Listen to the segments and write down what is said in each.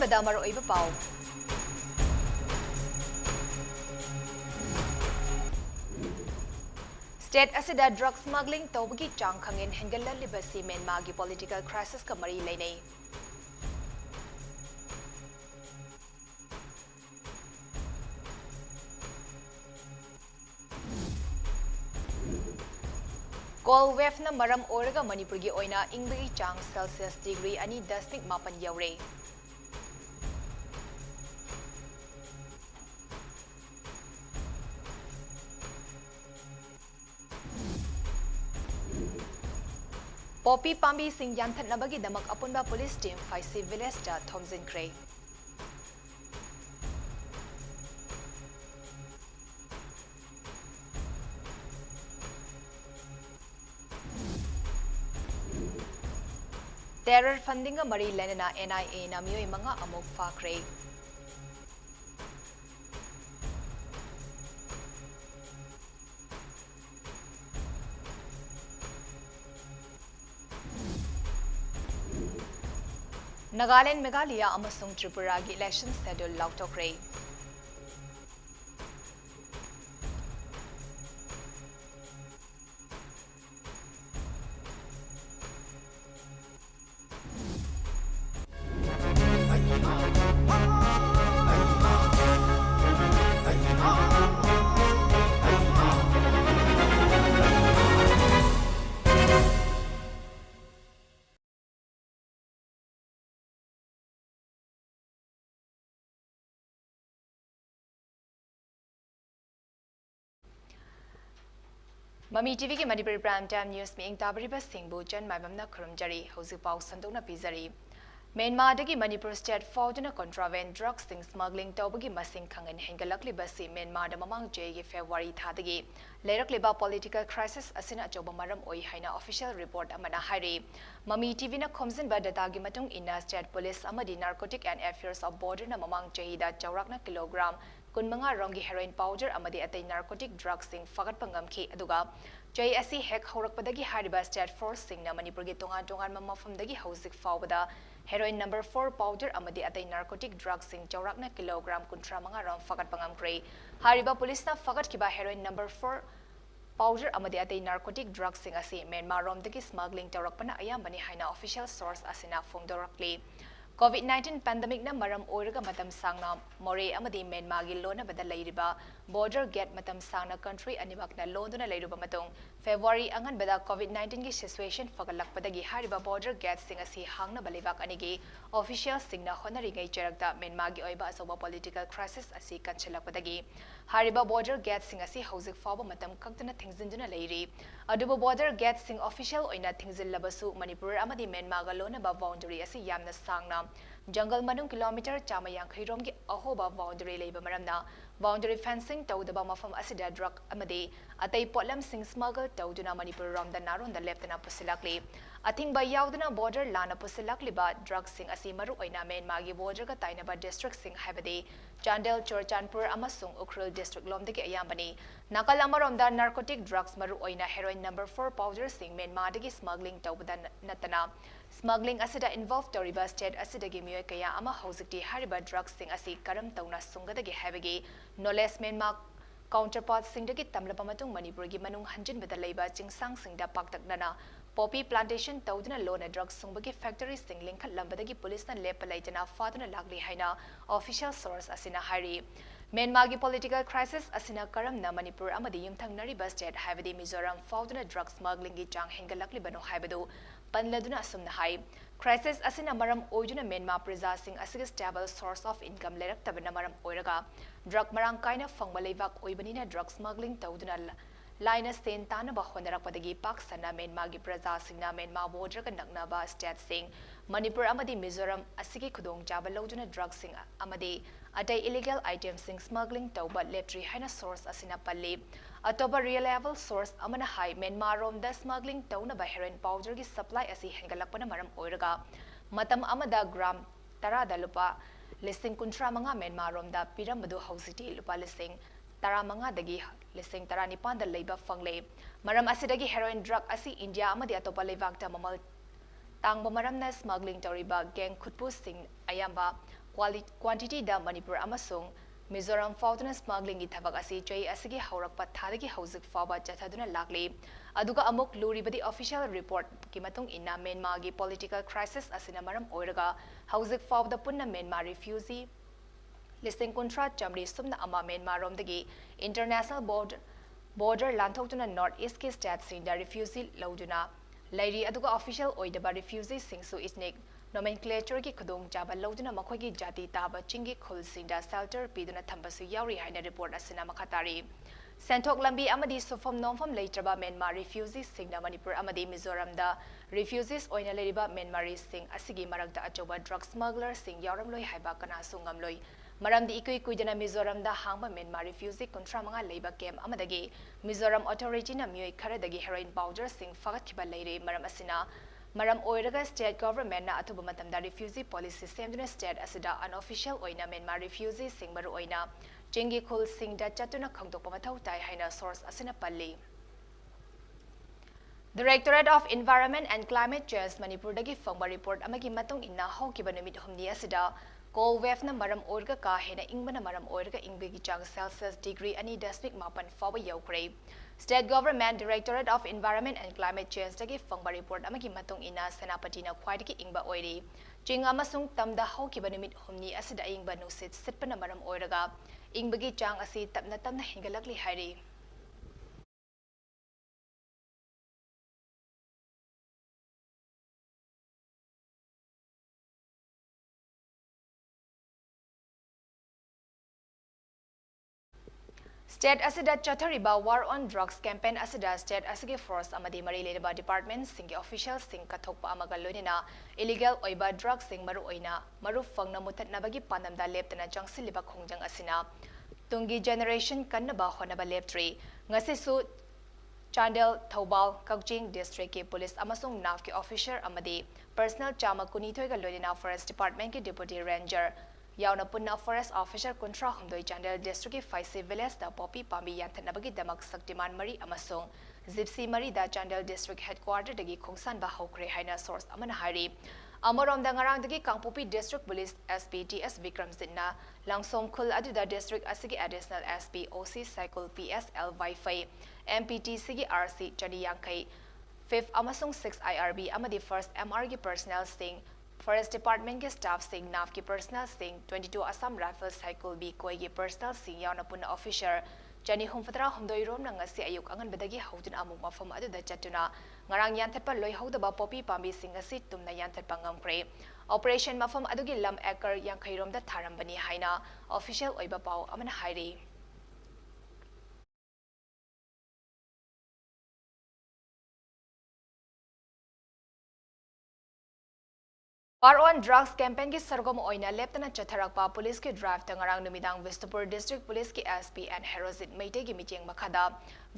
ꯑꯍꯥꯟꯕꯗ ꯃꯔꯨꯑꯣꯏꯕ ꯄꯥꯎ स्टेट असिदा ड्रग स्मगलिंग तौबगी चांग खंगेन हेंगललिबसी म्यांमारगी पॉलिटिकल क्राइसिस का मरी लेनै कोल वेव न मरम ओरगा मणिपुर की ओइना इंगबगी चांग Celsius degree 2.8 you're Poppy पांबी Singh यान्थनबगी Damak अपुनबा police team 5C village दा थोमजिनख्रे टेरर फंडिंग मरी लेना NIA ना मियोय मंगा अमुक फाख्रे नागालैंड मेघालय अमसुंग त्रिपुरा की इलेक्शन शेड्यूल लाउथोक्रे ममी टीवी के मणिपुरी प्राइम टाइम न्यूज में इंताबरीबा सिंहबु चन माइबमना खुरमजरी हौजिक पाउ संदोना पिजरी म्यांमारदगी मणिपुर स्टेट फाउडना कॉन्ट्रावेंट ड्रग्स सिंग स्मगलिंग तौबगी मसिंग खंगन हेंगलकलिबसी म्यांमारदा ममांग जेगी फेब्रुआरी थादगी लेरकलिबा पॉलिटिकल क्राइसिस असिना अचौबा मरम ओइ हाइना ऑफिशियल रिपोर्ट अमना हाइरी ममी टीवी ना खोमजिनबा डाटागी मतुंग इना स्टेट पुलिस अमदी narcotic and affairs of border ना ममांग जेहीदा चौराकना किलोग्राम 15 रोंगी हेरोइन पाउडर अमदी अतै नार्कोटिक ड्रग्स सिंग फगत पंगमखी अदुगा चै असि हेक हौरकपदगी हारिबा स्टेट फोर्स सिंगना मणिपुर की तोंगान मफमदगी हौजिक फावबदा हेरोइन नंबर 4 पाउडर अमदी अतै नार्कोटिक ड्रग्स सिंग चौराकना किलोग्राम 35 रों फगत पंगमख्रे हारिबा पुलिसना फगत किबा हेरोइन नंबर 4 पाउडर अमदी अतै नार्कोटिक ड्रग्स सिंग असि म्यांमार रोमदगी स्मगलिंग तौरकपना अयामबनी हाइना ऑफिशियल सोर्स असिना फोंदोरकले COVID-19 pandemic na maram oiraga matam sangna more amadi Myanmar gi lonabada leiriba border gate matam sangna country animakna londuna leiruba matung February angan bada COVID-19 gi situation fagalakpadagi hariba border gate sing asi hangna balibak anigi official singna honari ngai charakta Myanmar gi oiba asoba political crisis asi kanchalakpadagi hariba border gate sing asi hauzik fawba matam kaktuna thingzinduna leiri aduba border gate sing official oina thingzillabasu Manipur amadi Myanmar ga lonaba boundary asi yamna sangna जंगल मनुंग kilometre 150 रोम की अहोबा boundary लेबा मरमना boundary fencing तौदबा मफम असिदा drug अमदे अतै pollen सिंग smuggle तौदुना Manipur रोमदा नारोंदा लेफ्टना पुसिलाकले अथिंगबा याउदना border लाना पुसिलाकलिबा drug सिंग असि मरु ओइना Myanmar गी border का ताइनबा district सिंग हाइबदे चांडेल चोरचानपुर अमसुंग उखरुल डिस्ट्रिक्ट लोमदगी अयामबनी नाकल अमरोमदा नार्कोटिक ड्रग्स मरु ओइना हेरोइन नंबर 4 पाउडर सिंग म्यांमार दगी स्मगलिंग तौबदा नतना स्मगलिंग असिदा इन्वॉल्व तौरिबा स्टेट असिदगी मियोय कया अमा हौजिकटी हारिबा ड्रग्स सिंग असि करम तौना सुंगदगी हाइबगी नॉलेज म्यांमार काउंटरपार्ट सिंगदगी तमलबा मतुंग मणिपुर गी मनुंग हंजिनबदा लेबा चिंगसांग सिंगदा पाक्तकनना पॉपी प्लांटेशन तौदना लोन ड्रग्स सुंगबगी फैक्टरी सिंग लिंखत लंबदगी पुलिसना लेप लैतना फादना लागली हाइना ऑफिशियल सोर्स असिना हाइरी म्यांमार की पॉलिटिकल क्राइसिस असिना करमना मणिपुर अमदी युमथंगनरिबा स्टेट हाइबदी मिजोरम फाउदना ड्रग्स स्मगलिंग की चांग हेंगलकलिबनो हाइबदो पनलदुना असुमना हाइ क्राइसिस असिना मरम ओइदुना म्यांमार प्रजा सिंग असिग स्टेबल सोर्स ऑफ इनकम लेरक्तबना मरम ओइरगा ड्रग मरांग काइना फंगबा लेबाक ओइबनिना ड्रग स्मगलिंग तौदुना लाइना सेन तानबा होनरकपदगी पाक सना म्यांमार की प्रजा सिंगना म्यांमार बॉर्डर का नकनबा स्टेट सिंग मणिपुर अमदी मिजोरम असिगी खुदोंग चाबा लौदुना ड्रग सिंग अमदी अतै इलीगल आइटम सिंग स्मगलिंग तौबा लेप्ट्री हाइना सोर्स असिना पल्ली अतोबा रिलायबल सोर्स अमना हाई म्यांमार रोम द स्मगलिंग तौनबा हेरोइन पाउडर की सप्लाई असि हेंगलकपना मरम ओइरगा मतम अमदा ग्राम 10 दा लुपा लिसिंग 15 म्यांमार रोम दा पिरमबदु हौजिटी लुपा लिसिंग 15 दगी लिसिंग 19 दा लेबा फंगले मरम असिदगी हेरोइन ड्रग असि इंडिया अमदी अतोबा लेबाक दा ममल तांगबा मरमना smuggling तौरिबा gang खुटपु Singh अयाम्बा quantity da Manipur amasung Mizoram fauduna smuggling ithabak asi choi asigi haurakpa thadagi hauzik fawba chathaduna lakli aduga amuk luribadi official report ki matung inna Myanmar gi political crisis asina maram oiraga hauzik fawda punna Myanmar refugee listing contract chamri sumna ama Myanmar romdagi international border lanthokduna north east ki state sinda refugee lauduna lairi aduga official oidaba refugee singsu isnik nomenclature ki khudong chaba lauduna makhogi jati taba chingi khul sinda shelter piduna thambasu yauri haina report asina makhatari Senthok lambi amadi sufam nomfam leitraba Myanmar refugees singna Manipur amadi Mizoram da refugees oina leriba Myanmaris sing asigi maragda achoba drug smuggler sing yauramloi haiba kana sungamloi maramdi ikui kuidana Mizoram da hangba Myanmar refugee kontra manga leiba kem amadagi Mizoram authority na myoi kharadagi heroin powder sing fagat khiba leire maram asina Maram oiraga state government na atuba matamda refugee policy semduna state asida unofficial oina Myanmar refugees sing maru oina chingi khul sing da chatuna khangdokpa mathau tai haina source asina palli Directorate of Environment and Climate Change Manipur dagi fangba report amagi matung inna hokiba numit humni asida cold wave na maram oirga ka hena ingbana maram oirga ingbegi chang Celsius degree ani dasmik mapan fawa yaukre State Government Directorate of Environment and Climate Change dagi fangba report amagi matung ina Senapati na khwaidagi ingba oiri ching amasung tamda hokiba numit humni asida ingba nusit sitpana maram oiraga ingbegi chang asi tapna tamna hingalakli hairi State asida chathariba war on drugs campaign asida state asige force amadi mari leba department singi officials sing kathokpa amaga loinina illegal oiba drugs sing maru oina maru fangna mutatnabagi panamda leptana changsiliba khongjang asina tungi generation kannaba honaba leptri ngasisu Chandel Thobal Kakjing District ke police amasung NAF ke officer amadi personal chama kunithoi ga loinina forest department ke deputy ranger Yauna punna forest officer kontra humdoi Chandel district ki Faisi village da poppy pambi yanthanabagi damak saktiman mari amasung Zipsi mari da Chandel district headquarter dagi khongsan ba hokre haina source amana hari Amorom da ngarang dagi Kangpopi district police SPTS Vikram Sinna langsom khul aduda district asigi additional SP OC cycle PSL Wi-Fi MPT sigi RC chani yangkai 5th amasung 6 IRB amadi first MR gi personnel sting Forest Department के staff sing NAF की personal sing 22 Assam Rifles Cycle B कोई की personal sing यावना पुन officer Jani humfatra humdoi rom na ngasi ayuk angan bedagi hautun amuk mafam adu da chatuna ngarang yanthat pa loi hauda ba popi pambi sing asi tumna yanthat pangam kre operation mafam adugi lam acre yankhai rom da tharambani haina official oiba pau amana hairi War on drugs campaign ki sargom oina leptana chatharakpa police ki drive tangarang numidang Vistupur district police ki SP and Herosit Meite ki meeting makhada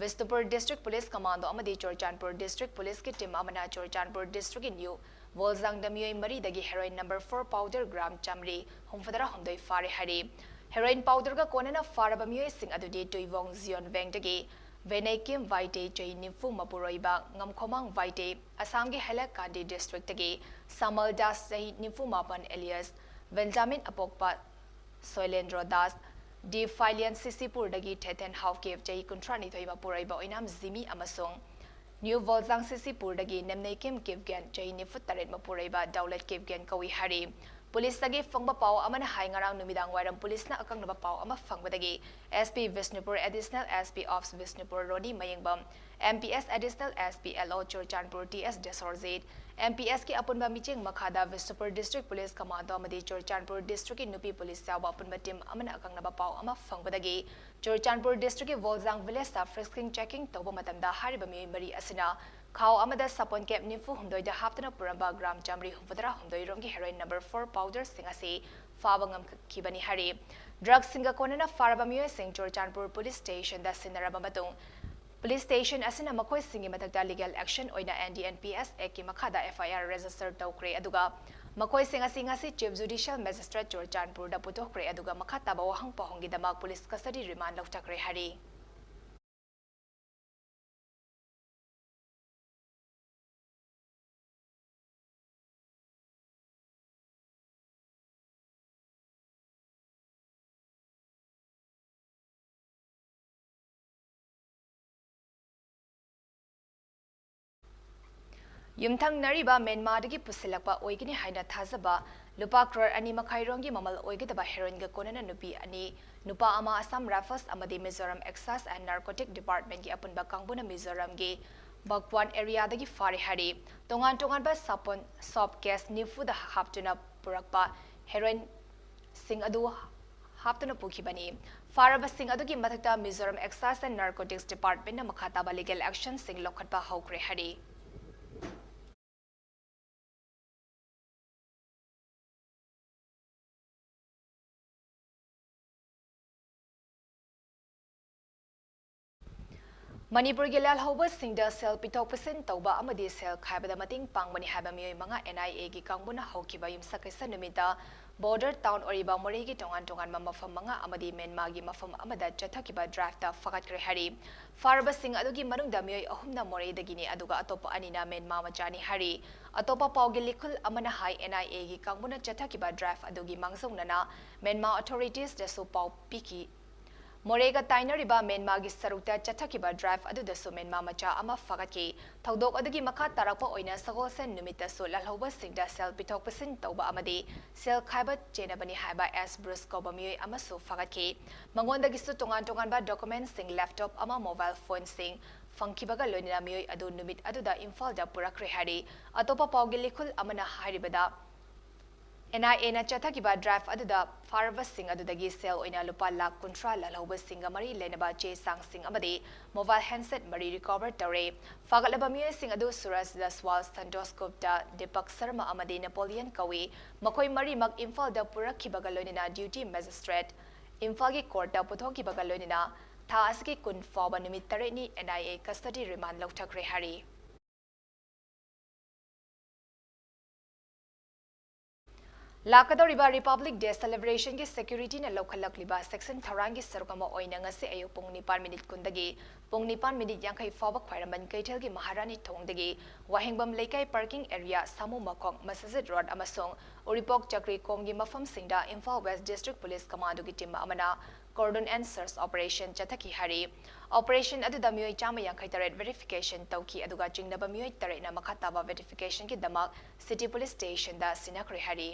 Vistupur district police commando amadi Chorchanpur district police ki team amana Chorchanpur district ki new Wolzang damyoi mari dagi heroin number 4 powder gram chamri humfadara humdoi fare hari heroin powder ga konena faraba myoi sing adudi toivong zion veng dagi Venai Kim Vaite Jai Nimfu Mapuroiba Ngamkhomang Vaite Assam ki Hailakandi district tagi Samal Das Jai Nimfu Mapan alias Benjamin Apokpa Soilendro Das Di Filian Sisipur dagi Teten Half Cave Jai Kuntrani Thoi Mapuroiba Oinam Zimi Amasung New Volzang Sisipur dagi Nemnai Kim Kivgan Jai Nimfu Taret Mapuroiba Daulat Kivgan Kawi Hari Police dagi fangba pau amana hai ngarang numidang wairam police na akang naba pau ama fangba dagi SP Visnupur Additional SP Ops Visnupur Rodi Mayengbam MPS Additional SP LO Chorchanpur TS Desorzade MPS ki apunba miching makhada Visnupur District Police Commando amadi Chorchanpur District ki Nupi Police sawa apunba team amana akang naba pau ama fangba dagi Chorchanpur District ki Volzang Village sta frisking checking toba matamda hariba mi mari asina Khao amada sapon cap nifu humdoi da haptana puramba gram jamri humfadara humdoi romgi heroin number 4 powder singasi fabangam kibani hari drug singa konana farabamyo sing Chorchanpur police station da sinaraba matung police station asina makoi singi matakta legal action oina NDNPS eki makhada FIR register tawkre aduga makoi singasi ngasi chief judicial magistrate Chorchanpur da putokre aduga makhata ba wahang pahongi damak police custody remand lautakre hari ꯌꯨꯝꯊꯪꯅꯔꯤꯕ ꯃꯦꯟꯃꯥꯔꯗꯒꯤ ꯄꯨꯁꯤꯜꯂꯛꯄ ꯑꯣꯏꯒꯅꯤ ꯍꯥꯏꯅ ꯊꯥꯖꯕ ꯂꯨꯄꯥ ꯀ꯭ꯔꯣꯔ 2.5ꯔꯣꯝꯒꯤ ꯃꯃꯜ ꯑꯣꯏꯒꯗꯕ ꯍꯦꯔꯣꯏꯟꯒ ꯀꯣꯟꯅꯅ ꯅꯨꯄꯤ ꯑꯅꯤ ꯅꯨꯄꯥ ꯑꯃ ꯑꯁꯥꯝ ꯔꯥꯏꯐꯜꯁ ꯑꯃꯗꯤ ꯃꯤꯖꯣꯔꯥꯝ ꯑꯦꯛꯁꯥꯏꯖ ꯑꯦꯟड ꯅꯥꯔꯀꯣꯇꯤꯛ ꯗꯤꯄꯥꯔꯠꯃꯦꯟꯠꯀꯤ ꯑꯄꯨꯟꯕ ꯀꯥꯡꯕꯨꯅ ꯃꯤꯖꯣꯔꯥꯝꯒꯤ ꯕꯛꯋꯥꯟ ꯑꯦꯔꯤꯌꯥꯗꯒꯤ ꯐꯥꯔꯦ ꯍꯥꯏꯔꯤ ꯇꯣꯉꯥꯟ ꯇꯣꯉꯥꯟꯕ ꯁꯣꯞ ꯀꯦꯁ 90ꯗ ꯍꯥꯞꯇꯨꯅ ꯄꯨꯔꯛꯄ ꯍꯦꯔꯣꯏꯟ ꯁꯤꯡ ꯑꯗꯨ ꯍꯥꯞꯇꯨꯅ ꯄꯨꯈꯤꯕꯅꯤ ꯐꯥꯔꯕꯁꯤꯡ ꯑꯗꯨꯒꯤ ꯃꯊꯛꯇ ꯃꯤꯖꯣꯔꯥꯝ ꯑꯦꯛꯁꯥꯏꯖ ꯑꯦꯟड ꯅꯥꯔꯀꯣꯇꯤꯛꯁ ꯗꯤꯄꯥꯔꯠꯃꯦꯟꯠꯅ ꯃꯈꯥ ꯇꯥꯕ ꯂꯤꯒꯦꯜ ꯑꯦꯛꯁꯟꯁꯤꯡ ꯂꯧꯈꯠꯄ ꯍꯧꯈ꯭ꯔꯦ ꯍꯥꯏꯔꯤ Manipuri Gilal Hoba Singda Sel Pitokpasin Toba Amadi Sel Kaibada Mating Pangmani Haba Mioy Manga NIA Gi Kangbuna Hokiba Yum Sakisa Numita Border Town Oriba Moregi Tongan Mafam Manga Amadi Menmagi Mafam Amada Jatakiba Drafta Fakat Hari Farba Sing Adugi Marunda Mioy Ohumna More the Guinea Aduga Atopa Anina Menmama Jani Hari Atopa Paugilikul Amana Hai NIA Gi Kangbuna Jatakiba Draft Adugi Mangsong Nana Menma authorities the so Pau Piki Morega Tainariba Menmagi Sarukta Chatakiba Drive Adudasu Menma Macha Ama Fakaki, Taudok Adugi Maka Tarapa Oina Sagosen Numita Lalhoba Singda Sel Pitokpasin Toba Amadi, Sel Kaiba Jenabani Haiba S. Bruce Kobamui Amasu Fakaki, Mangonda Gisu Tongan documents sing laptop Ama mobile phone sing, Funkibaga Lonina Mui Adu Numit Aduda Infalda Purakre Hari, Atopa Paugilikul Amana Haribada. NIA na Chatakiba Drive Aduda Farva Sing Adudagi Sel Oina Lupa Lak Kuntra Lalhoba Singa Mari Lenaba Che Sang Sing Amadi mobile handset Mari recover Tare Fagalaba Mue Sing Adu Suras Daswal Santos Gupta Deepak Sarma Amadi Napoleon Kawi Makoi Mari Mag Infal da Purakibaga Lonina Duty Magistrate Infagi Court da Putoki Bagalonina Tha Asiki Kun Faba Numit Tareni NIA Custody Remand Loktakre Hari Lakadoriba Republic Day celebration ki security na lokhalakliba section tharangi sarukama oina ngasi ayu pung 9 minute kundagi pung 9 minute yankai fawak khwairaman kaithal gi maharani thongdagi wahengbam leikai parking area samu makong masajid road amasong uripok chakri komgi mafam singda Imphal West District Police Commando gi team amana cordon and search operation chathaki hari operation aduda mioi chama yankai taret verification tauki aduga chingnaba mioi taret na makhataba verification ki damak city police station da sinakri hari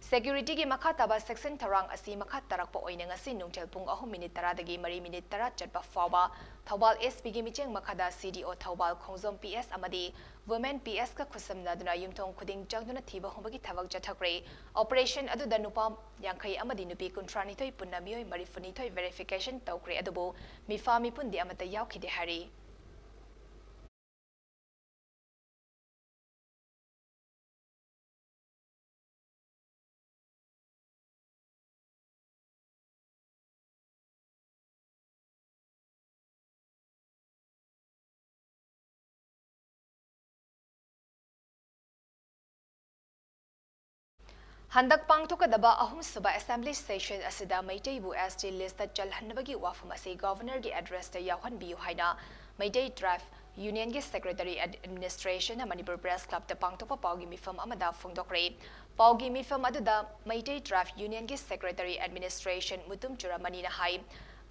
Security ki makhataba section tharang asi makhat tarakpa oina ngasi nungtel pung 3 minute taradagi 3 minute tara chatpa fawa Thobal SP gi micheng makhada CDO Thobal Khongjom PS amadi Women PS ka khusamna duna yumthong khuding changduna thiba hombagi thabak chathakre operation adu danupa yankai amadi nupi kuntrani thoi punna mioi marifuni thoi verification tawkre adubo mifami pundi amata yaukhide hari Handak pangthokadaba ahumsuba assembly session asida Maitai bu ST list ta chalhanbagi wafam ase governor gi address ta yawhanbiu haina Maitai Drive Union gi secretary administration na Manipur Press Club ta pangthokpa paugi mifam amada phongdokre paugi mifam aduda Maitai Drive Union gi secretary administration mutum churamani na hai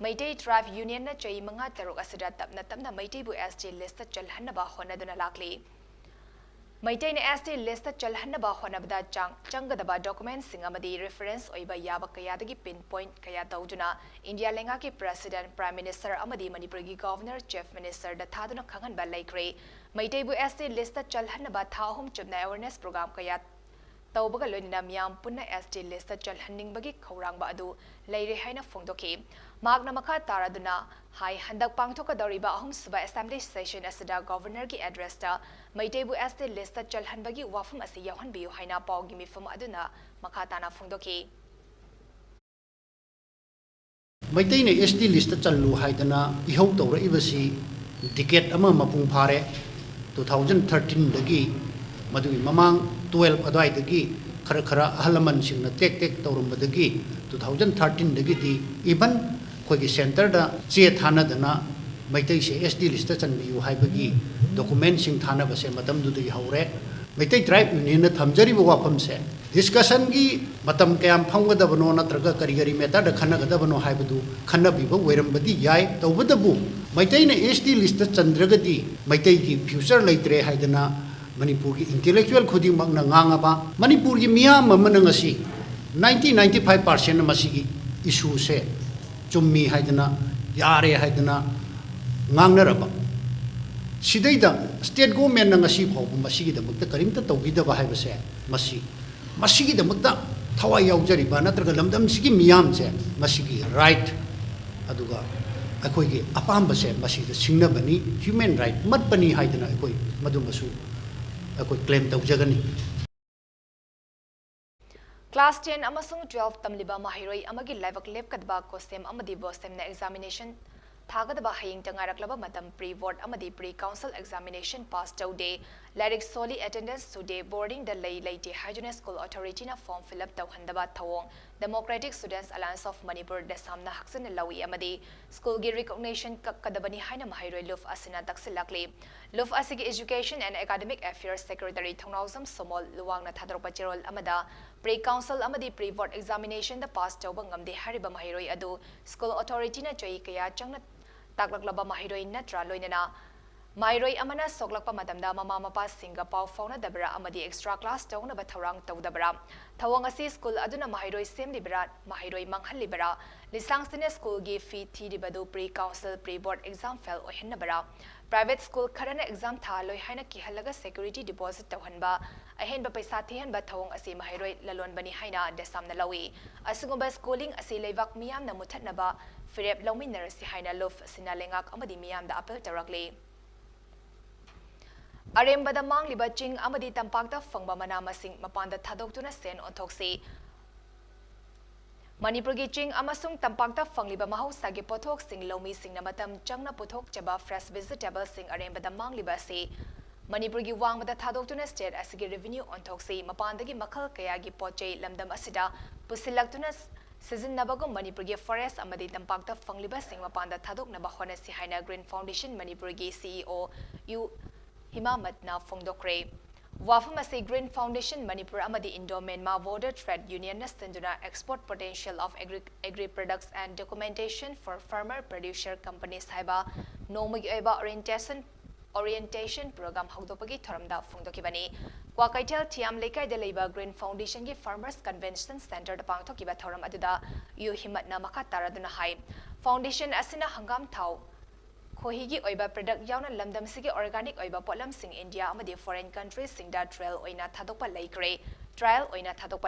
Maitai Drive Union na chai manga taruk asida tapna Maitai bu ST list ta chalhanba honaduna lakli Maitai na ST list ta chalhanba honabda changadaba documents singamadi reference oiba yaba kayadagi pinpoint kaya tawduna India lenga ki president prime minister amadi Manipur gi governor chief minister da thaduna khanganba laikre Maitai bu ST list ta chalhanba thahum chubna awareness program kaya tawbaga loinina miyam punna ST list ta chalhanningbagi khawrangba adu leire haina phongdoki magna makha taraduna hai handak pangthokadoriba ahumsuba assembly session asida governor ki address ta Maitai bu ST list ta chalhanbagi wafam asi yawhanbiu haina paugi mifam aduna makha tana phongdoki Maitai ne ST list ta challu haidana ihau tawra ibasi ticket ama mapung phare 2013 dagi madui mamang 12 adai dagi khara halaman singna tek tawrumbadagi 2013 dagi di even khoi center da che thana dana Maitai se SD list ta chanbiu haibagi document sing thana ba se matam du dagi haure Meitei tribe union थमजरीब वाफम से discussion की मतम कयाम फंगदबनो नत्रगा करी करी Meta the खनगदबनो हाइबदु खनबिबो वेरमबदी याय तौबदबु मैतै ने ST list चंद्रगदी Meitei की future लेत्रे हाइदना Manipur की intellectual खुदी मगना nganगबा मणिपुर की मियाम मनंगसी 90-95% मसीगी इशू से चुम्मी हाइदना यारे हाइदना ngangnaraba सिदैदा स्टेट गवर्नमेंट नंगसी फाव मसीगी दमकता करिमता तौगिदबा हाइबसे मसीगी दमकता थवाई यावजरिबा नत्रगा लमदम सिगी मियाम से मसीगी राइट अदुगा अखोइगे अपामबसे मसीदा सिंगनबनी ह्यूमन राइट मतपनी हाइदना अखोइ मदुमसु अखोइ क्लेम तौजगनी क्लास 10 अमसुंग 12 तमलिबा माहिरोई अमगी लाइवक लेपकदबा कोस्टेम अमदी बोस्टेम ने एग्जामिनेशन थागदबा हयिंग तंगारकलबा मतम प्री बोर्ड अमदी प्री काउंसिल एग्जामिनेशन पास तौदे लाइरिक सोली अटेंडेंस सुदे बोर्डिंग द लई लेते हाइजोने स्कूल अथॉरिटी ना फॉर्म फिल अप तौहंदबा थवोंग democratic students alliance of Manipur देसामना हक्सन लवी अमदी स्कूल गी रिकॉग्निशन कदबनी हाइना माहिरोई लुफ असिना तक्सिलकले लुफ असिगी education and academic affairs secretary Thounaojam Somol लुवांगना थादरपा चेरोल अमदा प्री काउंसिल अमदी प्री बोर्ड एग्जामिनेशन द पास तौबा ngamde hariba mahiroy adu school authority na choi kaya changna taklaklaba mahiroy natra loinana mahiroy amana soklakpa matamda mama mapa singa pau fauna dabra amadi extra class tawna ba thorang tawdabra thawang asi school aduna mahiroy semlibra mahiroy manghalibra lisang sine school gi fee thidibadu pre council pre board exam fail ohenabra private school kharana exam tha loi haina ki halaga security deposit tawhanba ahen ba paisa thihan ba thawang asi mahiroy lalon bani haina desamna lawi asugumba schooling asi leibak miyam na muthatnaba firep lawminar si haina lof sinalengak amadi miyam da apel tarakle Arembada mangliba ching amadi tampakta fangba mana masing mapanda thadoktuna sen onthoksi Manipur gi ching amasung tampakta fangliba mahausa gi pothok sing lomi sing na matam changna pothok chaba fresh vegetable sing arembada mangliba se Manipur gi wangbada thadoktuna state asigi revenue onthoksi mapanda gi makhal kaya gi pochei lamdam asida pusilaktuna season nabagum Manipur gi forest amadi tampakta fangliba sing mapanda thadok naba hona si haina Green Foundation Manipur gi CEO U Himamatna Fongdokre Wafamase Green Foundation Manipur Amadi Indo Myanmar Border Trade Union Nastanduna export potential of agri products and documentation for farmer producer companies haiba Nomagi Eba orientation program Hogdopagi Thoramda Fongdokibani Kwakaitel Tiam Lekai de Leba Green Foundation gi Farmers Convention Center the Pangtokiba Thoram Aduda U Himatna Makataraduna Hai Foundation Asina Hangam Tau Kohigi oiba product yauna lamdam sigi organic oiba polam sing India amadi foreign countries sing da trial oina thadokpa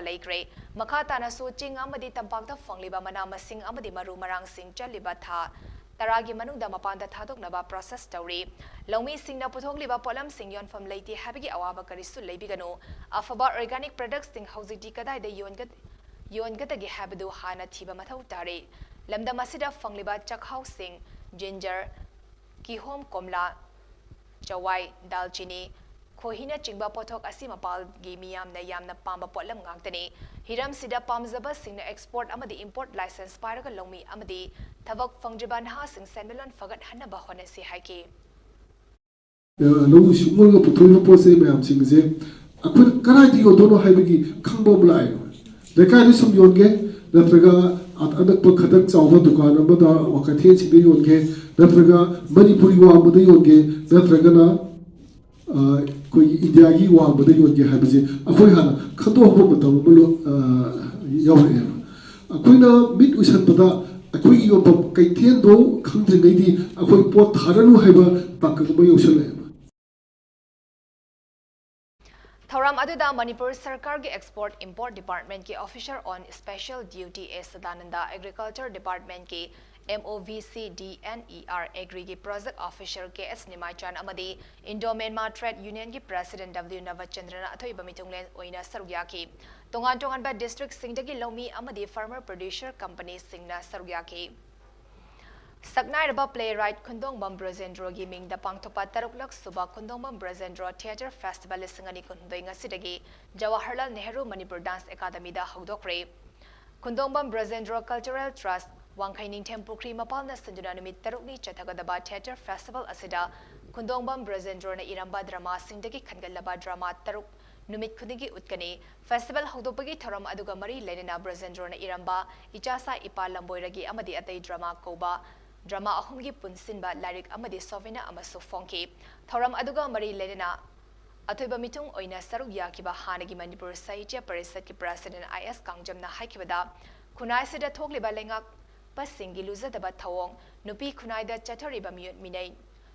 laikre makata na su ching amadi tampakta fangliba mana masing amadi maru marang sing chaliba tha taragi manungda mapanda thadoknaba process tawri lomi sing na puthongliba polam sing yon fam leiti habigi awaba karisu leibigano afaba organic products sing haujiti kadai de yongata gi habdu hana thiba mathau tare lamdam asida fangliba chakhau sing ginger Kihom Komla Chawai Dalchini Kohina Chingba Potok Asima Pal Gimiam Nayam Pamba Polam Gangtani Hiram Sida Pamzaba Sing export Amadi import license Paraga Lomi Amadi Tavok Fangjiban Hasing Senmelon Fagat Hanaba Honesi Haiki Low Shumul Putu Pose Mam Singze Akun Karati Odono Habigi Kambom Lai the Karisum Yonge the Traga at other Pokatak over Dukan Amada Wakati Yonge Natraga Manipuri Wamba the Yoge, Natragana Indiagi Wamba the Yoge Habizi, Afoyana, Kato Homato Yawem. Aquina meet with Santada, Aqui of Kaitiendo, country lady, Afoy Port Haranu Heba, Pakabayo Shalem. Thoram Aduda Manipur Sarkar ki Export Import Department ki officer on special duty as Sadananda Agriculture Department ki MOVCDNER Agri ki project officer KS Nimachan Amadi Indo Myanmar Trade Union ki President W Navachandran Athoi Bamitunglen Oina Sarugyaki Tongan ba district singdagi Lomi Amadi farmer producer company singna Sarugyaki Saknairaba playwright Kundongbam Brajendro gi mingda pangthopa taruklak suba Kundongbam Brajendro Theatre Festival singani kundoi ngasidagi Jawaharlal Nehru Manipur Dance Academy da hawdokre Kundongbam Brajendro Cultural Trust Wangkhaining Tempukri Mapalna Sanduna Numit Tarukni Chathagadaba Theatre Festival asida Kundongbam Brajendro na iramba drama singdagi khangalaba drama taruk numit khudingi utkani festival hodopagi thoram aduga mari lenena Brajendrona iramba ichasa ipa lamboiragi amadi atai drama koba drama ahumgi punsinba lyric amadi sovina amasu fonki thoram aduga mari lenena Atoiba mitung oina saruk yakiba hanagi Manipur Sahitya Parisat ki President IS Kangjamna haikibada kunai sida thokliba lengak pasingi luzadaba thawong nupi kunai da chathoriba miyut minai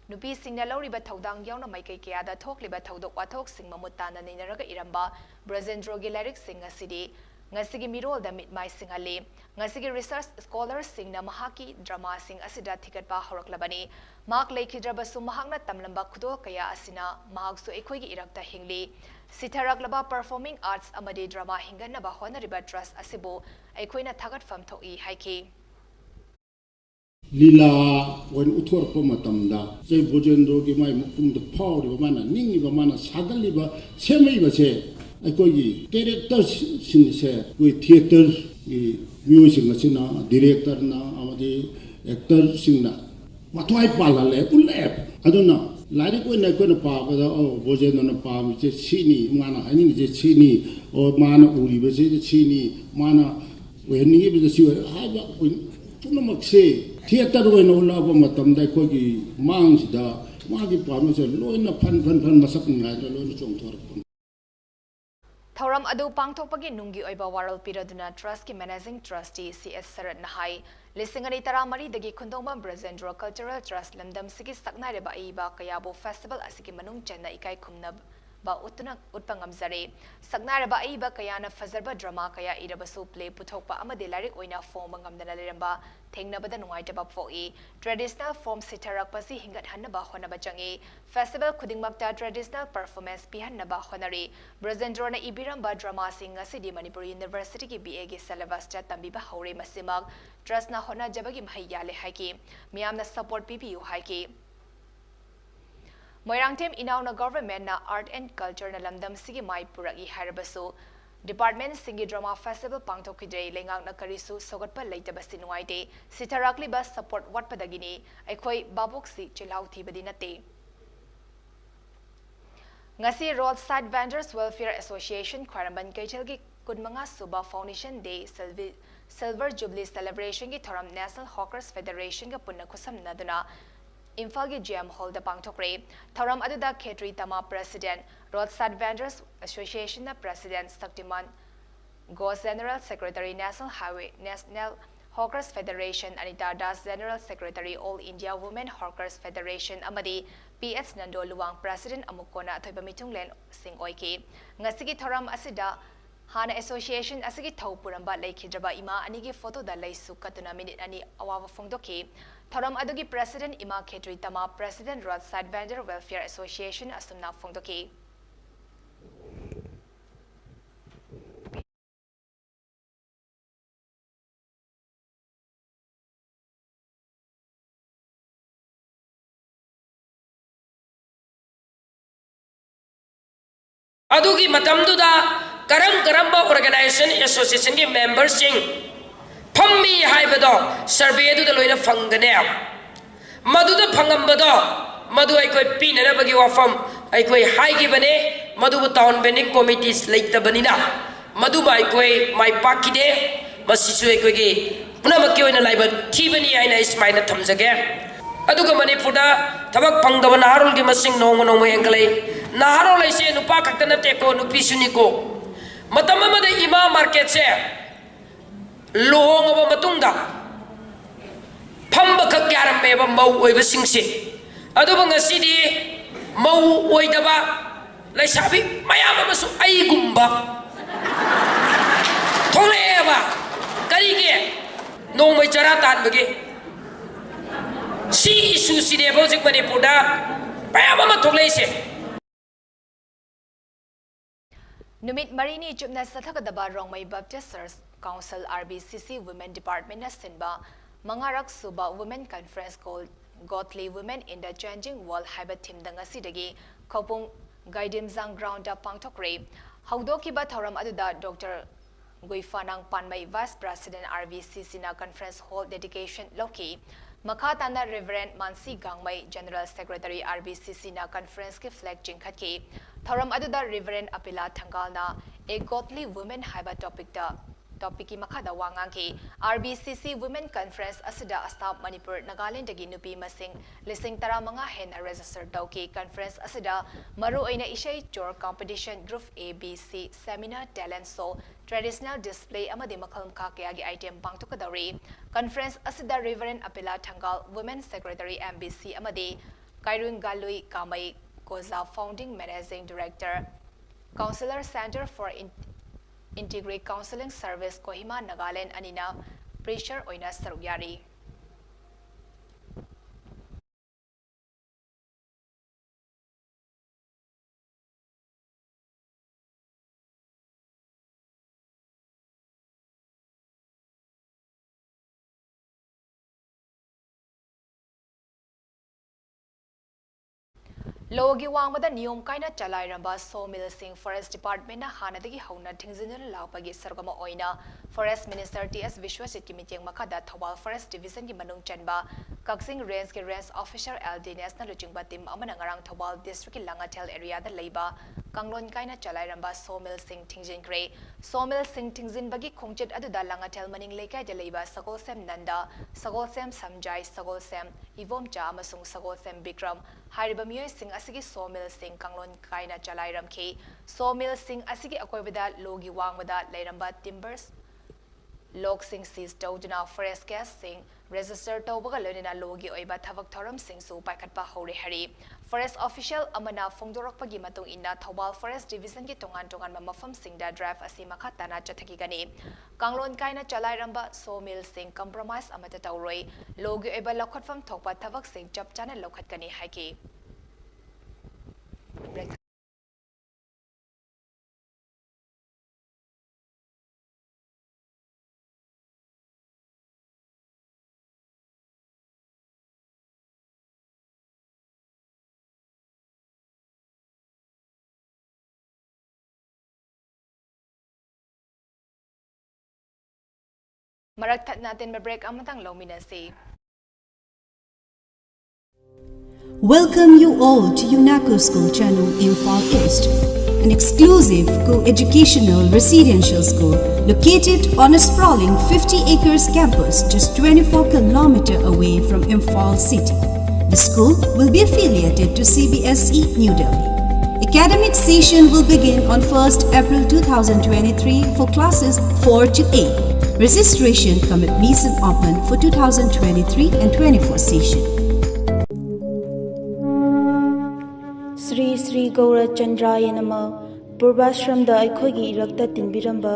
nupi singna lawriba thodang yauna maikai kaya da thokliba thodok wathok sing mamutana ninaraga iramba Brajendro gi lyric sing asidi ngasigi mirol da mitmai singale ngasigi research scholar singna mahaki drama sing asida thikatba horaklabani mak leikhidrabasu mahakna tamlamba khudo kaya asina mahaksu ekhoigi irakta hingli sitharaklaba performing arts amadi drama hinganaba honariba trust asibo ekhoina thagatfam thoki haiki Lila when uthor pa matamda jai Brajendro gi mai mukung da phawri ba mana ningi ba mana sagali ba semai ba se aikogi character sing se we theater gi music na director na amadi actor sing na matwai palale ulle aduna lari ko na pa ba o Brajendro na pa mi se sini mana hani je sini o mana uri ba se sini mana we ni bi se ha ba punamak se theater we no la ba matam dai ko gi mang sida magi pa ma se loina phan masak ngai do loina chong thor Thoram adu pangthokpagi nunggi oiba waral piraduna trust ki managing trustee CS Sarat Nahai lisingani taramari dagi khundongba Brajendro cultural trust lamdam sigi saknare ba aiba kayabo festival asiki manung chenna ikai khumna ba utpangam zare saknare ba aiba kayana fazarba drama kaya irabasu play puthokpa amade lyric oina form ngamdana leramba thengnabada nungaitaba foi traditional form sitarak pasi hingat hanaba honaba changi festival khudingmakta traditional performance pihanaba honari Brajendro na ibiramba drama sing asidi Manipuri University ki BA ki syllabus cha tambiba hore masimak trust na hona jabagi mahiyale haiki miyamna support PPU haiki Moirangtem inauna government na art and culture na lamdam sigi mai puragi harabaso department singi drama festival pangthokidre lengak na karisu sogatpa leitabasi nuaite sitarakli bas support watpadagini aikhoi baboksi chilauthi badinate ngasi roadside vendors welfare association khwaramban kaichalgi kunmanga suba foundation day silver jubilee celebration ki thoram national hawkers federation ga punna khusam naduna Imphal ki GM Hall da pangthokre thoram aduda Khetri Tama President Roadside Vendors Association na President Saktiman Ghosh General Secretary National Hawkers Federation Anita Das General Secretary All India Women Hawkers Federation amadi PS Nando Luwang President amukona athoiba mitunglen sing oike ngasigi thoram asida Hana Association asigi thawpuramba leikhidaba ima anigi photo da leisu katuna minute ani awawa phongdoki thoram adugi President Ima Khetri Tama President Roadside Vendor Welfare Association asumna phongdoki Adugi matamduda karamba organization association ki members sing phammi haibado survey du da loina phangane maduda phangambado madu aikoi pinana bagi wafam aikoi haigi bane madu town bending committees leita banina madu bai koi mai pakide masisu aikoi gi punamaki oina laiba thibani aina ismaina thamjage aduga manipurda thabak phangdaba naharul gi masing nong englai naharol aise nupa khakta te ko nupi suni ko matam amade ima market se lohong aba matungda phamba khak yaram me ba mau oiba singse adu bangasi di mau oidaba laisabi mayam amasu ai gumba thole ba kari ge no mai chara tan bage si isu si de bojik Manipurda mayam ama thole se Numit Marini Jumna Sathakadaba Rongmai Baptist Council RBCC Women Department na Sinba Mangarak Suba Women Conference called Godly Women in the Changing World Haiba Team Dangasidagi Kopung Gaidimzang Ground up Pangtokre Haudoki ba Thoram Aduda Dr. Guifanang Panmai Vice President RBCC na Conference Hall Dedication Loki Makhatana Reverend Mansi Gangmai, General Secretary RBCC na conference ki flag jingkhatki. Thoram aduda Reverend Apila Thangalna a godly women haiba topic ki makhada wangang ki RBCC Women Conference asida Assam Manipur Nagaland dagi nupi masing lising tara mga hen register daw ki conference asida maru oina ishay chor competition group ABC seminar talent show traditional display amadi makhal kha kaya gi item pangtukadari conference asida Reverend Apila Thangal Women Secretary MBC amadi Kairun Galui Kamai Koza Founding Managing Director Counselor Center for Integrate Counseling Service Kohima Nagaland Anina Pressure Oina Sarugyari. Logi wangmada niyom kaina chalairamba sawmill sing Forest Department na hanadagi hauna thingzinal laupagi sargama oina Forest Minister TS Vishwasit ki meeting makada Thawal Forest Division ki manung chanba Kaksing Range ki Range Officer LD National Lujingba team amana ngarang Thawal District ki Langatel area da leiba Kanglon kaina chalairamba sawmill sing thingzin kre sawmill sing thingzin bagi khongchet aduda Langatel maning lekai da leiba Sagolsem Nanda Sagolsem Samjai Sagolsem Ivomcha amasung Sagolsem Bikram Hariba Myoy Sing asigi sawmill sing Kanglon kaina chalairam ki sawmill sing asigi akoibada logi wangmada leiramba timbers Lok Sing sees Dodina Forest Gas Sing register Tobaga Lenina Logi Oiba Tavak Toram Sing Su Paikatpa Hori Hari Forest Official Amana Fongdorok Pagi Matung Ina Thawal Forest Division ki Tongan Mamafam Sing da Drive Asima Katana Chataki Gani Kanglon Kaina Chalairamba Sawmill Sing Compromise Amata Tauroi Logi Oiba Lokot from Tokpa Tavak Sing Jab Channel Lokat Gani Haki Maraktat natin break amatang lominasi. Welcome you all to UNACO School Channel Imphal East, an exclusive co-educational residential school located on a sprawling 50 acres campus just 24 kilometers away from Imphal City. The school will be affiliated to CBSE New Delhi. Academic session will begin on 1st April 2023 for classes 4 to 8. Registration commence and open for 2023 and 24 session. Sri Sri Gaura Chandraya Nama Purvashram da Aikhogi Irakta Tinbiramba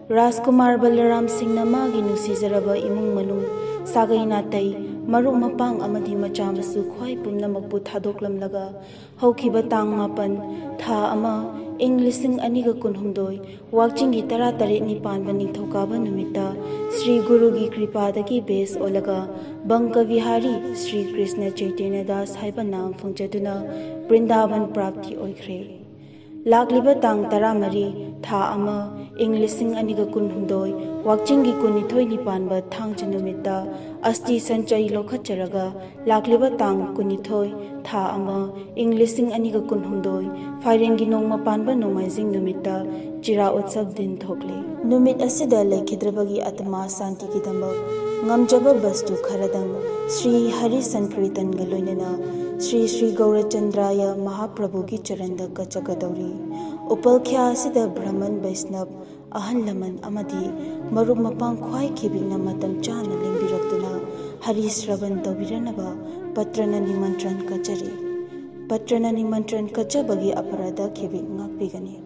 Rajkumar Balaram Singh Namagi Nusizaraba Imung Manung Sagai Natai Maru Mapang Amadi Machamasu Khwai Pumnamakbu Thadoklam Laga Haukiba Tang Mapan Tha Ama Englising Aniga Kunhumdoi Wakchingi Tara Taret Nipan Baning Thokaba Numita Sri Guru Gi Kripada Ki Base Olaga Banka Vihari Sri Krishna Chaitanya Das Haiba Nam Phungchaduna Brindavan Prapti Oikre Lagliba Tang Taramari Tha Ama Englising Aniga Kunhumdoi Wakchingi Kunithoi Nipanba Thang Janumita Asti Sanchai Lokhacharaga Lagliba Tang Kunithoi Tha Ama Englising Aniga Kunhumdoi Fairengi Nongma Panba Nomaizing Numita Chira Utsav Din Thokle Numit Asida Lekhidrabagi Atma Santi Kidambak Ngamjaba Bastu Kharadang Sri Hari Sankritan Galoinana Sri Sri Gaurachandraya Mahaprabhu ki Charanda Kachakadauri Upal Kya Sida Brahman Vaisnav Ahan Laman Amadi Maru Mapang Khwai Kibing Namatam Chana Lingbirakduna Hari Sravan Tawiranaba Patrana Nimantran Kachari Patrana Nimantran Kachabagi Aparada Kibing Ngakbigani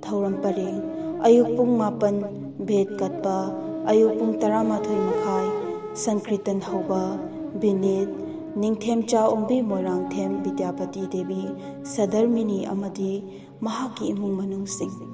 Thauram Pareng Ayupung Mapan Bed Katpa Ayupung Taramathoi Makhai Sankritan Hauba Binit Ningthem Cha Ombi Morang Them Vidyapati Devi Sadarmini Amadi Mahaki Imung Manung Singh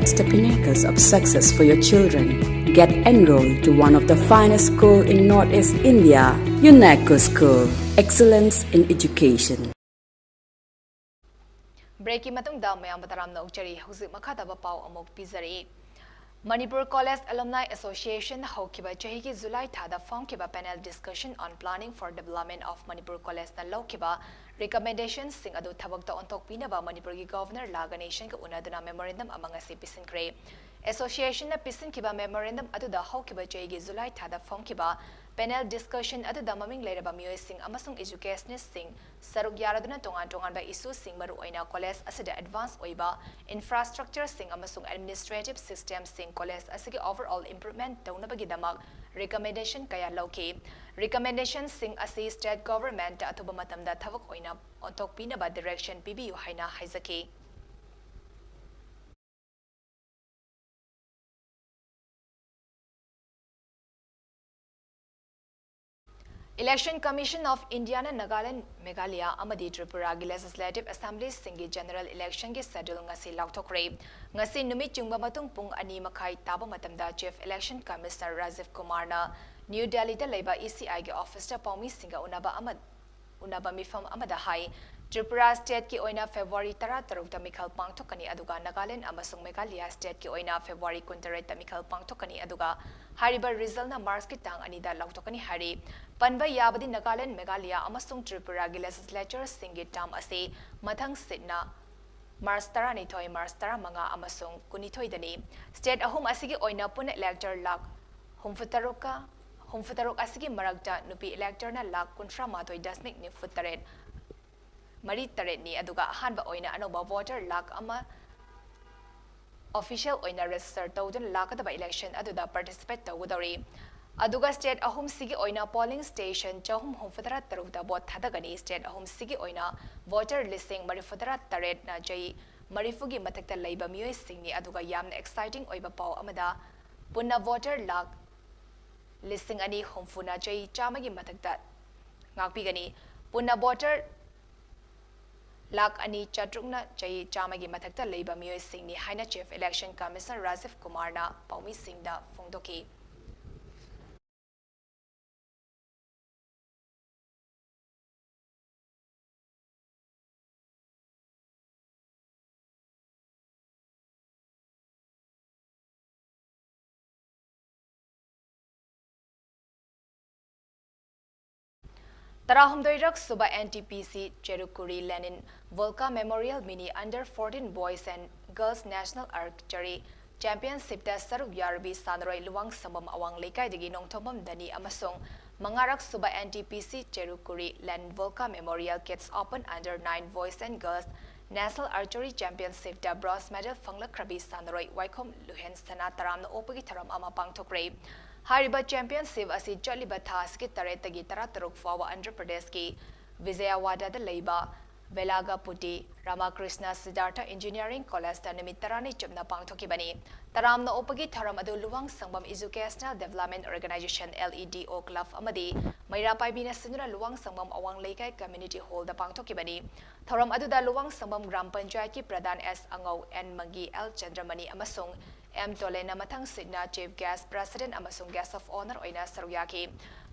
sets the pinnacles of success for your children. Get enrolled to one of the finest schools in Northeast India, UNESCO School. Excellence in Education. Breaking matong da mayam bataram na uchari huzik makata ba pau amok pizari. Manipur College Alumni Association Hokiba Chahiki Zulai Thada Fonkiba panel discussion on planning for development of Manipur College na Lokiba recommendations sing adu thabak ta ontok pinaba Manipur gi Governor Laga Nation ka unaduna memorandum amanga si pisin kre. Association na pisin kiba memorandum adu da Hokiba Chahiki Zulai Thada Fonkiba panel discussion adu da maming leiraba miyoi sing amasung educationist sing saruk yaraduna tongan ba issue sing maru oina college asida advance oiba infrastructure sing amasung administrative system sing college asigi overall improvement taunabagi damak recommendation kaya lauki recommendation sing asi state government atuba matamda thavak oina ontok pinaba direction pibiyu haina haizaki. Election Commission of India na Nagaland, Meghalaya, Amadi Tripura Legislative Assembly singi General Election gi schedule ngasi lauthokre. Ngasi numit chungba matung pung ani makai taba matamda Chief Election Commissioner Rajiv Kumar na New Delhi da leba ECI gi office ta paumi singa unaba mifam amada hai Tripura State ki oina February 13 ta mikhal pangthokani aduga Nagaland amasung Meghalaya State ki oina February 19 ta mikhal pangthokani aduga hariba result na Mars ki tang ani da lauthokani hari Panba yabadi Nagaland Meghalaya amasung Tripura gi legislature singi tam ase mathang sitna Mars tarani thoi Mars taramanga amasung kunithoi dani state ahum asigi oina pun elector lak humfutarok asigi maragta nupi elector na lak kuntra matoi dasmik ni futaret mari taret ni aduga hanba oina anoba voter lak ama official oina register tawdun lakadaba election aduda participate tawudari aduga state ahum sigi oina polling station chahum humfutara taruda bot thadagani state ahum sigi oina voter listing marifutara taret na jai marifugi matakta leiba miyoi singni aduga yamna exciting oiba pau amada punna voter lak listing ani humfuna jai chamagi matakta ngakpigani punna voter lak ani chatrukna jai chamagi matakta leiba miyoi singni haina chief election commissioner Rajiv Kumar na paumi singda phongdoki Tarahumdoirak Suba NTPC Cherukuri Lenin Volca Memorial Mini Under 14 Boys and Girls National Archery Championship da Saruk Yarbi Sanroi Luwang Samam Awang Lekai Digi Nongthomam Dani Amasung Mangarak Suba NTPC Cherukuri Lenin Volca Memorial Kids Open Under 9 Boys and Girls National Archery Championship da Bronze Medal Fanglak Krabi Sanroi Waikom Luhen Sana Taram na Opagi Taram Ama Pangthokre Hariba Championship asi Joliba Thas ki Taretagi Tarataruk Fawa Andhra Pradesh ki Vijayawada da Leiba Velaga Puti Ramakrishna Siddhartha Engineering College da Nimitarani Chumna Pangthoki Bani Taram na Opagi Tharam adu Luwang Sangbam Educational Development Organization LEDO Club Amadi Maira Paibina Sinura Luwang Sangbam Awang Leikai Community Hall da Pangthoki Bani Tharam adu da Luwang Sangbam Gram Panchayat ki Pradhan S Angau N Magi L Chandramani Amasung M Tolena Mathang Sidna Chief Guest President Amasung Guest of Honor Oina Saruyaki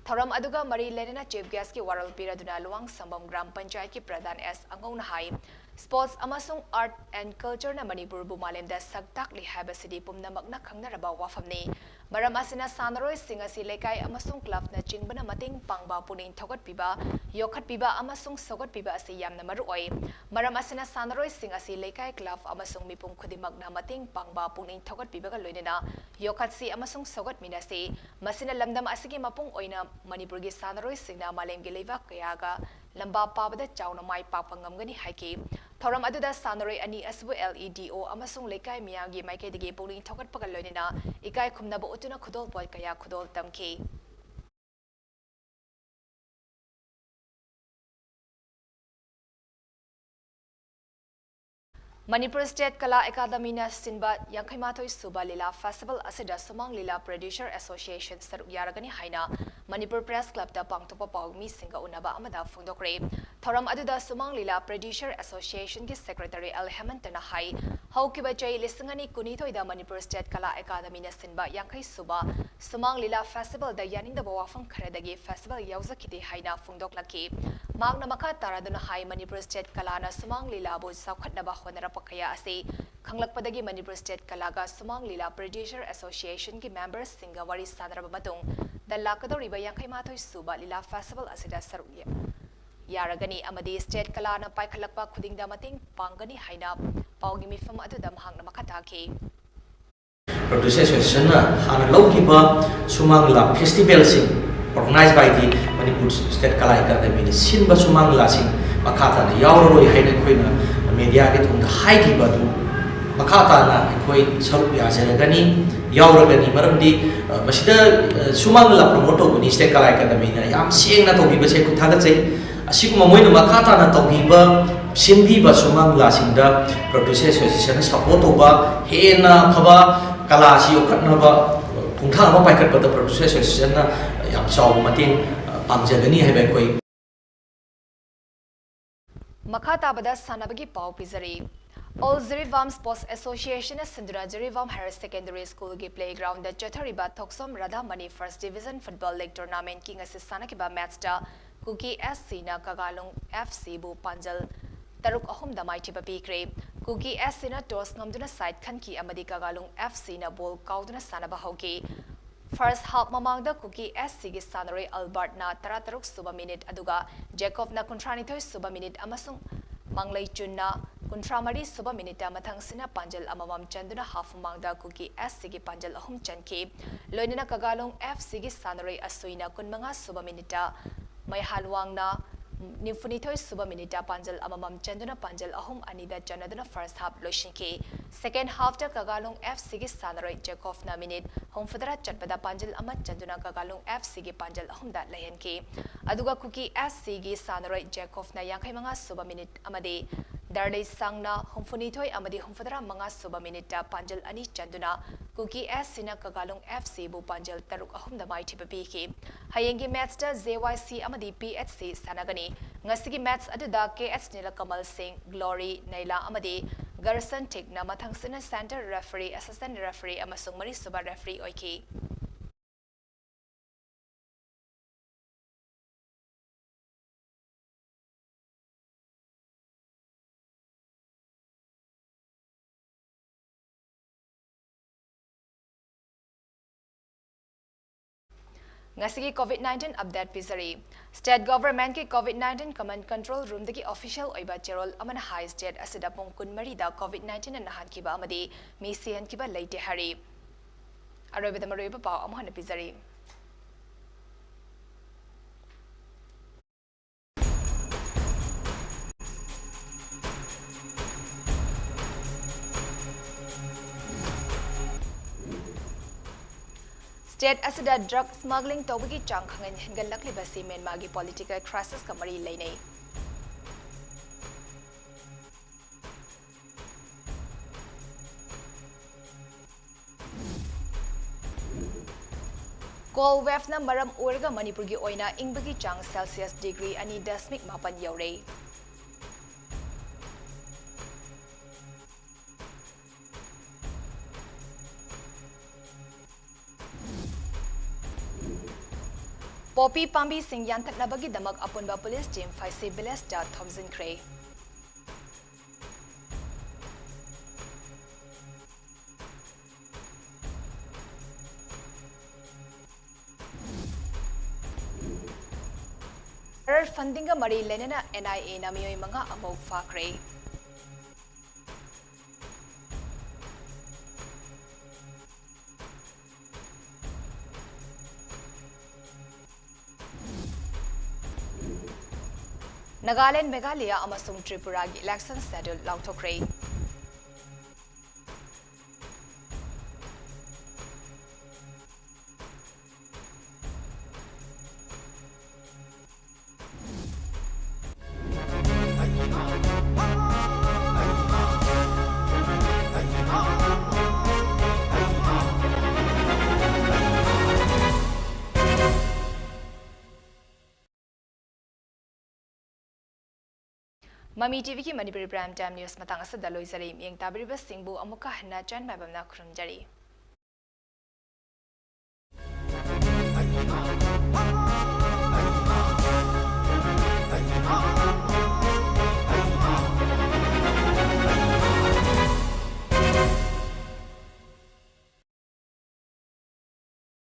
Tharam aduga Mari Lenina Chief Guest ki Waral Piraduna Luwang Sambam Gram Panchayat ki Pradhan S Angau Nahai Sports Amasung Art and Culture na Manipur Bumalemda Sagtakli Habasidi Pumnamak na Kangnaraba Wafamni Maram asina Sanaroi Singasi Lekai Amasung Club na Chingbana Mating Pangba Puning Togot Piba Yokat Piba Amasung Sogot Piba Asiyam na Maruoi Maram asina Sanaroi Singasi Lekai Club Amasung Mipung Kudimak na Mating Pangba Puning Togot Piba Loinina Yokat Si Amasung Sogot Minasi Masina Lamdam Asigi Mapung Oina Manipur gi Sanaroi Singna Malem gi Leva Kayaga Lamba Pabada Chawna Mai Papangamgani Haiki Thoram aduda Sanaroi ani asbu LEDO amasung lekai miyagi maike digi puning thokat pagaloinina ikai khumnaba utuna khudol boy kaya khudol tamki Manipur State Kala Academy na sinba Yankaimathoi Suba Lila Festival asida Sumang Lila Producer Association saruk yaragani haina Manipur Press Club da pangtopa paw mi singa unaba amada phungdokre thoram aduda Sumang Lila Producer Association ki Secretary Al Hemantana hai haukiba chai lisingani kunithoi da Manipur State Kala Academy na sinba Yankai Suba Sumang Lila Festival da yaning da bawafam kharedagi festival yauzakiti haina phungdoklaki magna makha taraduna hai Manipur State Kala na Sumang Lila bo saukhatnaba honara pakaya ase khanglakpadagi Manipur State Kalaga Sumang Lila Producer Association ki members singa wari sanaraba matung dalakadoriba Yankaimathoi Suba Lila Festival asida saruk yaragani amadi State Kala na paikhalakpa khudingda mating pangani haina paugi mifam aduda mahangna makataki Producer Association hana laukiba Sumang Lila Festival sing organized by the Manipur State Kala Academy ni sinba Sumang Lila sing makata na yauroi haina khoina media ke tung hai ki badu makata na koi saruk ya seragani yauragani maramdi masida Sumang Lila promoter guni State Kala Academy na yam seng na tobi ba se kuthaga chei asiguma moina makata na tobi ba simbi ba Sumang Lila singda Producer Association support oba hena phaba kala si okhatna ba kungtha ma paikat ba Producer Association na yam chaw mating pangjagani haiba koi Makata bada sanabagi pau pizari All Zirivam Sports Association Sindura Zirivam Higher Secondary School ki playground da Chathariba Thoksom Radha Mani First Division Football League Tournament ki ngasisana ki ba match da Kuki SC na Kagalung FC bu Panjal Taruk ahum da mai thiba pikre Kuki SC na toss ngamduna side khan ki amadi Kagalung FC na ball kauduna sanaba hoki First half mamangda Kuki SC gi sanare Albert na tarataruk suba minute aduga Jacob na kuntranithoi suba minute amasung Manglai Chunna kuntramari suba minute mathang sina Panjal amamam chanduna half mamangda Kuki SC gi Panjal ahum chanki loinina Kagalung FC gi sanare asuina kunmanga suba minute mai halwang na Nimfunithoi suba minute Panjal amamam chanduna Panjal ahum anida chanaduna first half loishinki second half ta Kagalung FC gi sanaroi Jacob na minute home fadara chatpada Panjal ama chanduna Kagalung FC gi Panjal ahum da lahenki aduga Kuki SC gi sanaroi Jacob na yankaimanga suba minute amade Darley Sangna Humfunithoi amadi humfadara manga suba minute Panjal ani chanduna Kuki SC na Kagalung FC bu Panjal taruk ahum da mai thiba biki hayengi match ta JYC amadi PHC sanagani ngasigi match aduda KH Nila Kamal Singh Glory Naila amadi Garson Tik na mathang sina center referee assistant referee amasung mari suba referee oiki Ngasigi COVID-19 update pizari State government ki COVID-19 command control room dagi official oiba cherol aman high state asida pong kunmari da COVID-19 na nahan kiba amadi mi sian kiba leite hari arobe da marobe pa amhan pizari State asida drug smuggling tawagi chang khangan hingalakli basi Myanmar gi political crisis ka mari leinei Cold wave na maram urga Manipur gi oina ingbagi chang Celsius degree ani dasmik mapan yaurei Poppy Pambi Singh Yantak Nabagi Damag Apunba Police Team 5 Biles da Thompson Cray. Funding ga Mari Lenina NIA na miyoy mga amog fakre. Nagaland, Meghalaya amasung Tripura gi election schedule lauthokre. Mami TV ki Manipuri Prime Time News matang asada loisari mieng tabiri bas singbu amuka hana chan maibam na khurumjari.